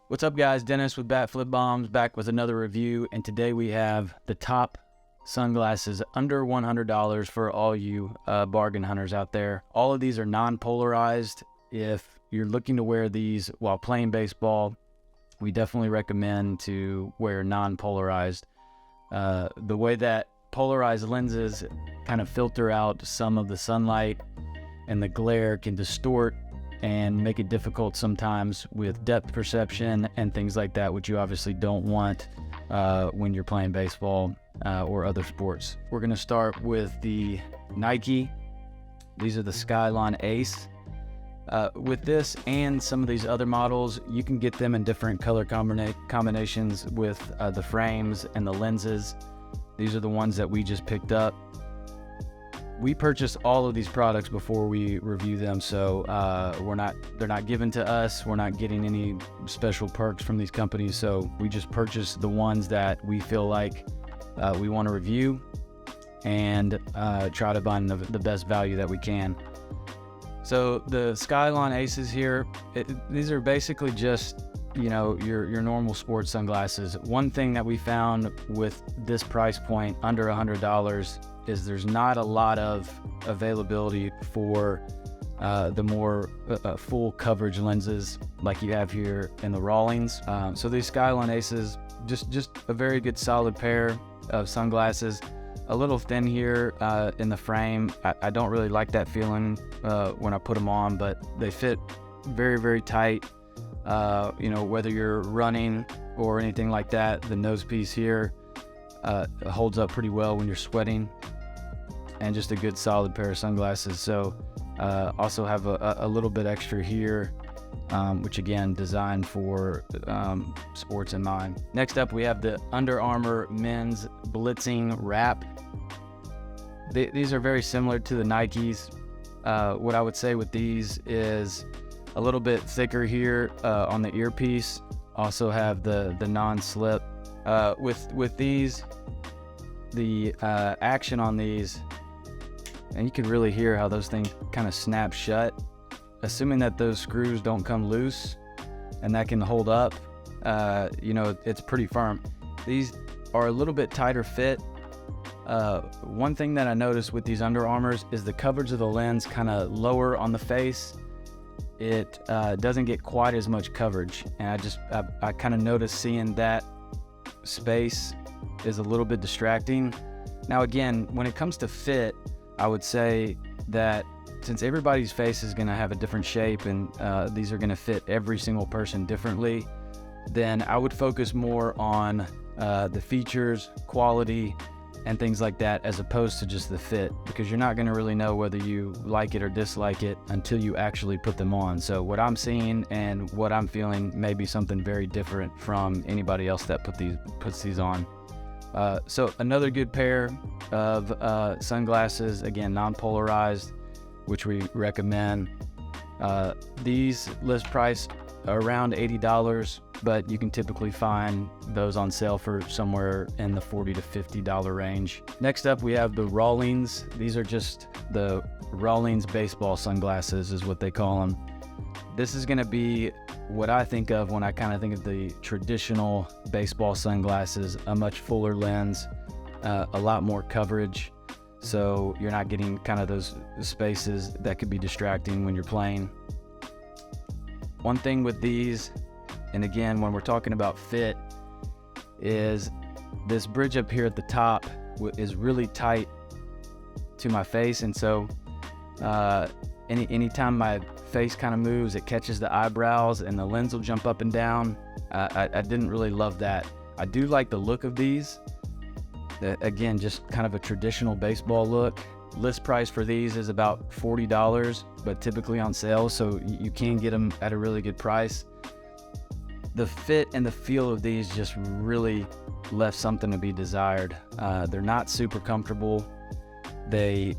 What's up, guys? Dennis with Bat Flip Bombs back with another review, and today we have the top sunglasses under $100 for all you bargain hunters out there. All of these are non-polarized. If you're looking to wear these while playing baseball, we definitely recommend to wear non-polarized. The way that polarized lenses kind of filter out some of the sunlight and the glare can distort and make it difficult sometimes with depth perception and things like that, which you obviously don't want when you're playing baseball or other sports. We're going to start with the Nike. These are the Skylon Ace. With this and some of these other models, you can get them in different color combinations with the frames and the lenses. These are the ones that we just picked up. We purchase all of these products before we review them, so they're not given to us. We're not getting any special perks from these companies, so we just purchase the ones that we feel like we want to review and try to find the best value that we can. So the Skylon Aces here, these are basically just, you know, your normal sports sunglasses. One thing that we found with this price point under $100 is there's not a lot of availability for the more full coverage lenses like you have here in the Rawlings. So these Skylon Aces, just a very good solid pair of sunglasses. A little thin here in the frame. I don't really like that feeling when I put them on, but they fit very, very tight. You know, whether you're running or anything like that, the nose piece here holds up pretty well when you're sweating, and just a good solid pair of sunglasses. So also have a little bit extra here, which again, designed for sports in mind. Next up, we have the Under Armour men's Blitzing Wrap. These are very similar to the Nikes. What I would say with these is a little bit thicker here on the earpiece. Also have the non-slip. With these, the action on these, and you can really hear how those things kind of snap shut. Assuming that those screws don't come loose and that can hold up, you know, it's pretty firm. These are a little bit tighter fit. One thing that I noticed with these Under Armours is the coverage of the lens kind of lower on the face. It doesn't get quite as much coverage, and I kind of noticed seeing that space is a little bit distracting. Now again, when it comes to fit, I would say that since everybody's face is going to have a different shape and these are going to fit every single person differently, then I would focus more on the features, quality, and things like that, as opposed to just the fit, because you're not going to really know whether you like it or dislike it until you actually put them on. So what I'm seeing and what I'm feeling may be something very different from anybody else that puts these on. So another good pair of sunglasses, again, non-polarized, which we recommend. These list price around $80, but you can typically find those on sale for somewhere in the $40 to $50 range. Next up, we have the Rawlings. These are just the Rawlings baseball sunglasses is what they call them. This is going to be what I think of when I kind of think of the traditional baseball sunglasses, a much fuller lens, a lot more coverage, so you're not getting kind of those spaces that could be distracting when you're playing. One thing with these, and again, when we're talking about fit, is this bridge up here at the top is really tight to my face, and so anytime my face kind of moves, it catches the eyebrows and the lens will jump up and down. I didn't really love that. I do like the look of these. Again, just kind of a traditional baseball look. List price for these is about $40, but typically on sale, so you can get them at a really good price. The fit and the feel of these just really left something to be desired. They're not super comfortable. They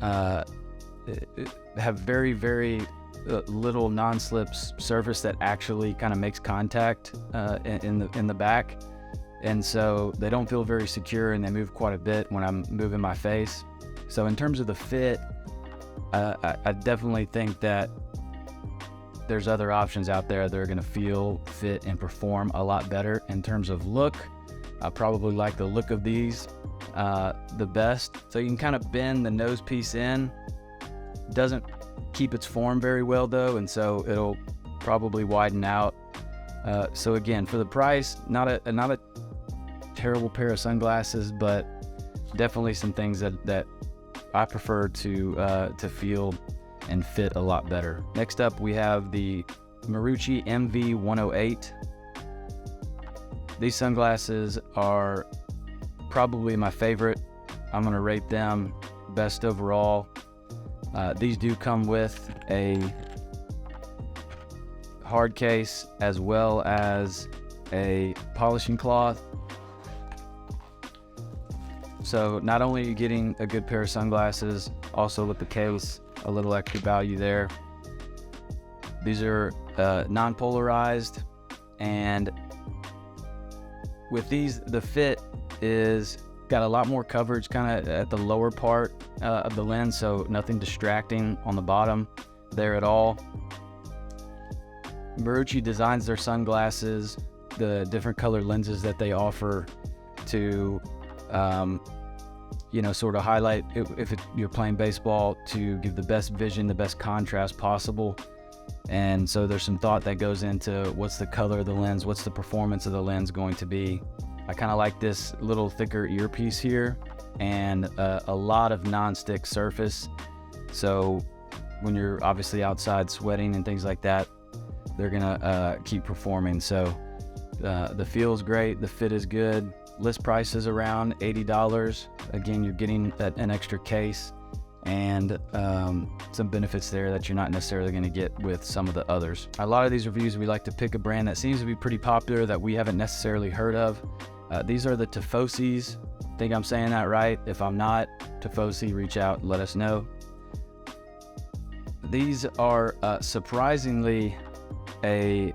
have very, very little non-slip surface that actually kind of makes contact in the back, and so they don't feel very secure, and they move quite a bit when I'm moving my face. So in terms of the fit, I definitely think that there's other options out there that are going to feel, fit, and perform a lot better. In terms of look, I probably like the look of these the best. So you can kind of bend the nose piece in. Doesn't keep its form very well though, and so it'll probably widen out. So again, for the price, not a terrible pair of sunglasses, but definitely some things that I prefer to feel and fit a lot better. Next up, we have the Marucci MV108. These sunglasses are probably my favorite. I'm gonna rate them best overall. These do come with a hard case as well as a polishing cloth. So not only are you getting a good pair of sunglasses, also with the case, a little extra value there. These are non-polarized, and with these, the fit is got a lot more coverage kind of at the lower part of the lens, so nothing distracting on the bottom there at all. Marucci designs their sunglasses, the different color lenses that they offer to sort of highlight, if you're playing baseball, to give the best vision, the best contrast possible. And so there's some thought that goes into what's the color of the lens, what's the performance of the lens going to be. I kind of like this little thicker earpiece here, and a lot of non-stick surface. So when you're obviously outside sweating and things like that, they're gonna keep performing. So the feel is great, the fit is good. List price is around $80. Again, you're getting an extra case and some benefits there that you're not necessarily going to get with some of the others. A lot of these reviews, we like to pick a brand that seems to be pretty popular that we haven't necessarily heard of. These are the Tifosis. I think I'm saying that right. If I'm not, Tifosi, reach out and let us know. These are surprisingly a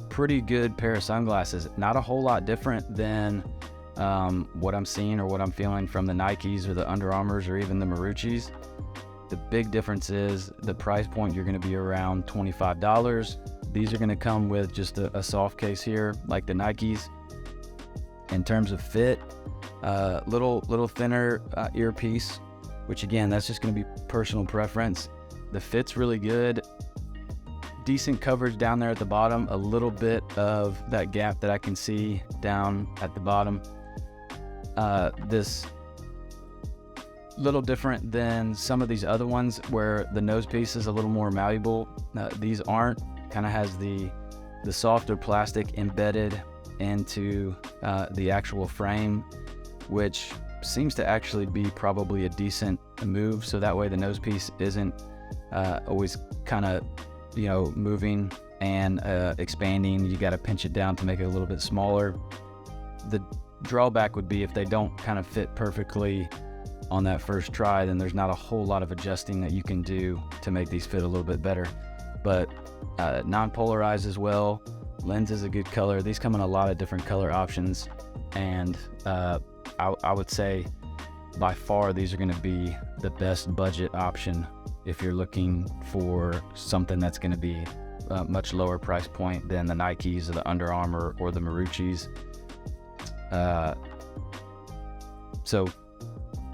pretty good pair of sunglasses. Not a whole lot different than what I'm seeing or what I'm feeling from the Nikes or the Under Armours or even the Maruccis. The big difference is the price point. You're going to be around $25. These are going to come with just a soft case here like the Nikes. In terms of fit, little thinner earpiece, which again, that's just going to be personal preference. The fit's really good. Decent coverage down there at the bottom, a little bit of that gap that I can see down at the bottom. This little different than some of these other ones where the nose piece is a little more malleable. These aren't. Kind of has the softer plastic embedded into the actual frame, which seems to actually be probably a decent move. So that way the nose piece isn't always kind of moving and expanding. You got to pinch it down to make it a little bit smaller. The drawback would be if they don't kind of fit perfectly on that first try, then there's not a whole lot of adjusting that you can do to make these fit a little bit better. But non-polarized as well. Lens is a good color. These come in a lot of different color options, and I would say by far these are going to be the best budget option if you're looking for something that's going to be a much lower price point than the Nikes or the Under Armour or the Maruccis. So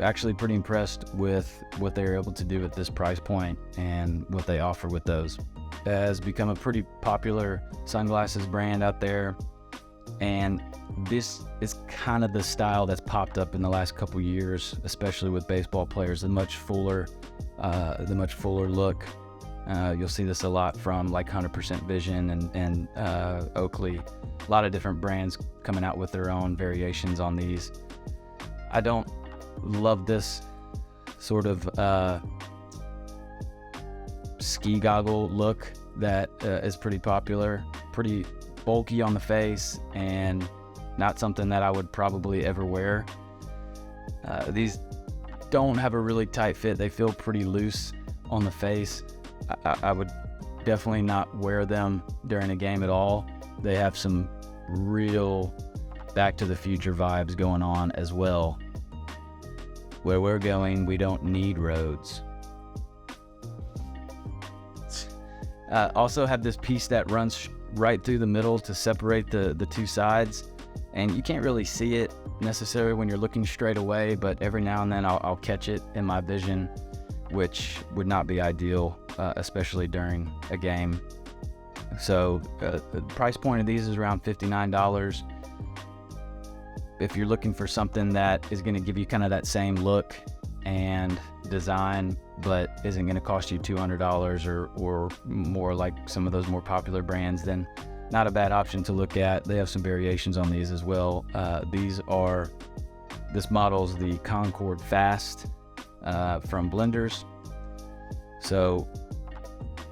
actually pretty impressed with what they're able to do at this price point and what they offer with those. It has become a pretty popular sunglasses brand out there, and this is kind of the style that's popped up in the last couple years, especially with baseball players. The much fuller look. You'll see this a lot from like 100% Vision and Oakley. A lot of different brands coming out with their own variations on these. I don't love this sort of ski goggle look that is pretty popular, pretty bulky on the face, and not something that I would probably ever wear. These don't have a really tight fit. They feel pretty loose on the face. I would definitely not wear them during a game at all. They have some real Back to the Future vibes going on as well. Where we're going, we don't need roads. Also have this piece that runs right through the middle to separate the two sides, and you can't really see it necessarily when you're looking straight away, but every now and then I'll catch it in my vision, which would not be ideal, especially during a game. So the price point of these is around $59. If you're looking for something that is going to give you kind of that same look and design, but isn't going to cost you $200 or more like some of those more popular brands, then not a bad option to look at. They have some variations on these as well. This model's the Concord Fast from Blenders. So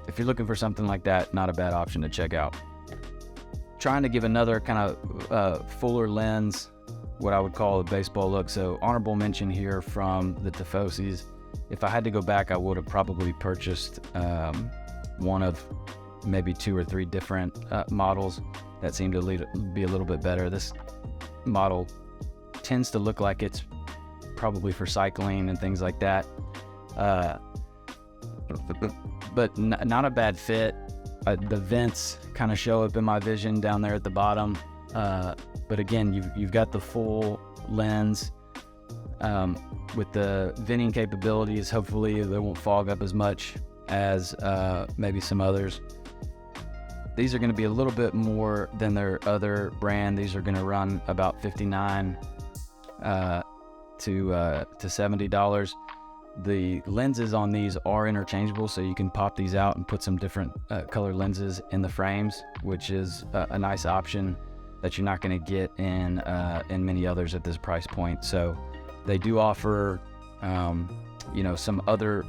if you're looking for something like that, not a bad option to check out. Trying to give another kind of fuller lens, what I would call a baseball look. So honorable mention here from the Tifosis. If I had to go back, I would have probably purchased one of maybe 2 or 3 different models that seem to be a little bit better. This model tends to look like it's probably for cycling and things like that, but not a bad fit. The vents kind of show up in my vision down there at the bottom, but again, you've got the full lens with the venting capabilities. Hopefully they won't fog up as much as maybe some others. These are going to be a little bit more than their other brand. These are going to run about $59 to $70. The lenses on these are interchangeable, so you can pop these out and put some different color lenses in the frames, which is a nice option that you're not going to get in many others at this price point. So they do offer some other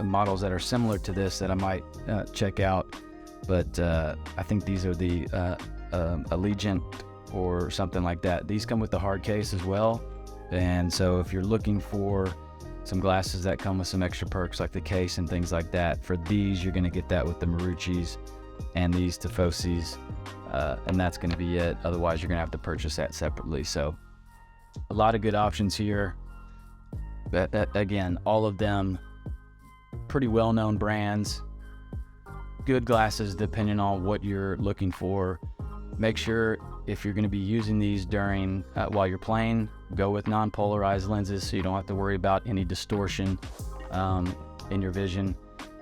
models that are similar to this that I might check out, but I think these are the Allegiant or something like that. These come with the hard case as well, and so if you're looking for some glasses that come with some extra perks like the case and things like that, for these you're going to get that with the Maruccis and these Tifosis, and that's going to be it. Otherwise you're going to have to purchase that separately. So a lot of good options here. Again, all of them pretty well-known brands, good glasses depending on what you're looking for. Make sure if you're going to be using these during while you're playing, go with non-polarized lenses so you don't have to worry about any distortion in your vision.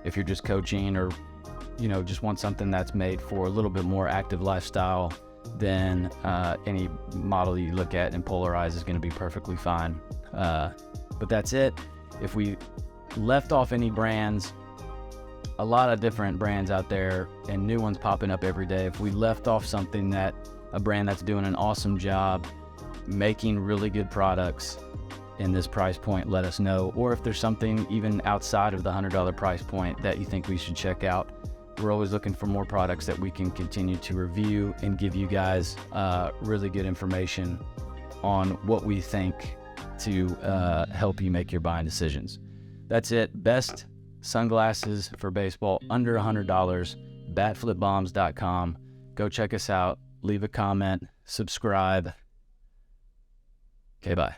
If you're just coaching or just want something that's made for a little bit more active lifestyle, then any model you look at in polarized is going to be perfectly fine. But that's it. If we left off any brands, a lot of different brands out there and new ones popping up every day. If we left off something a brand that's doing an awesome job making really good products in this price point, let us know. Or if there's something even outside of the $100 price point that you think we should check out. We're always looking for more products that we can continue to review and give you guys really good information on what we think to help you make your buying decisions. That's it. Best sunglasses for baseball under $100, batflipbombs.com. Go check us out. Leave a comment, subscribe. Okay, bye.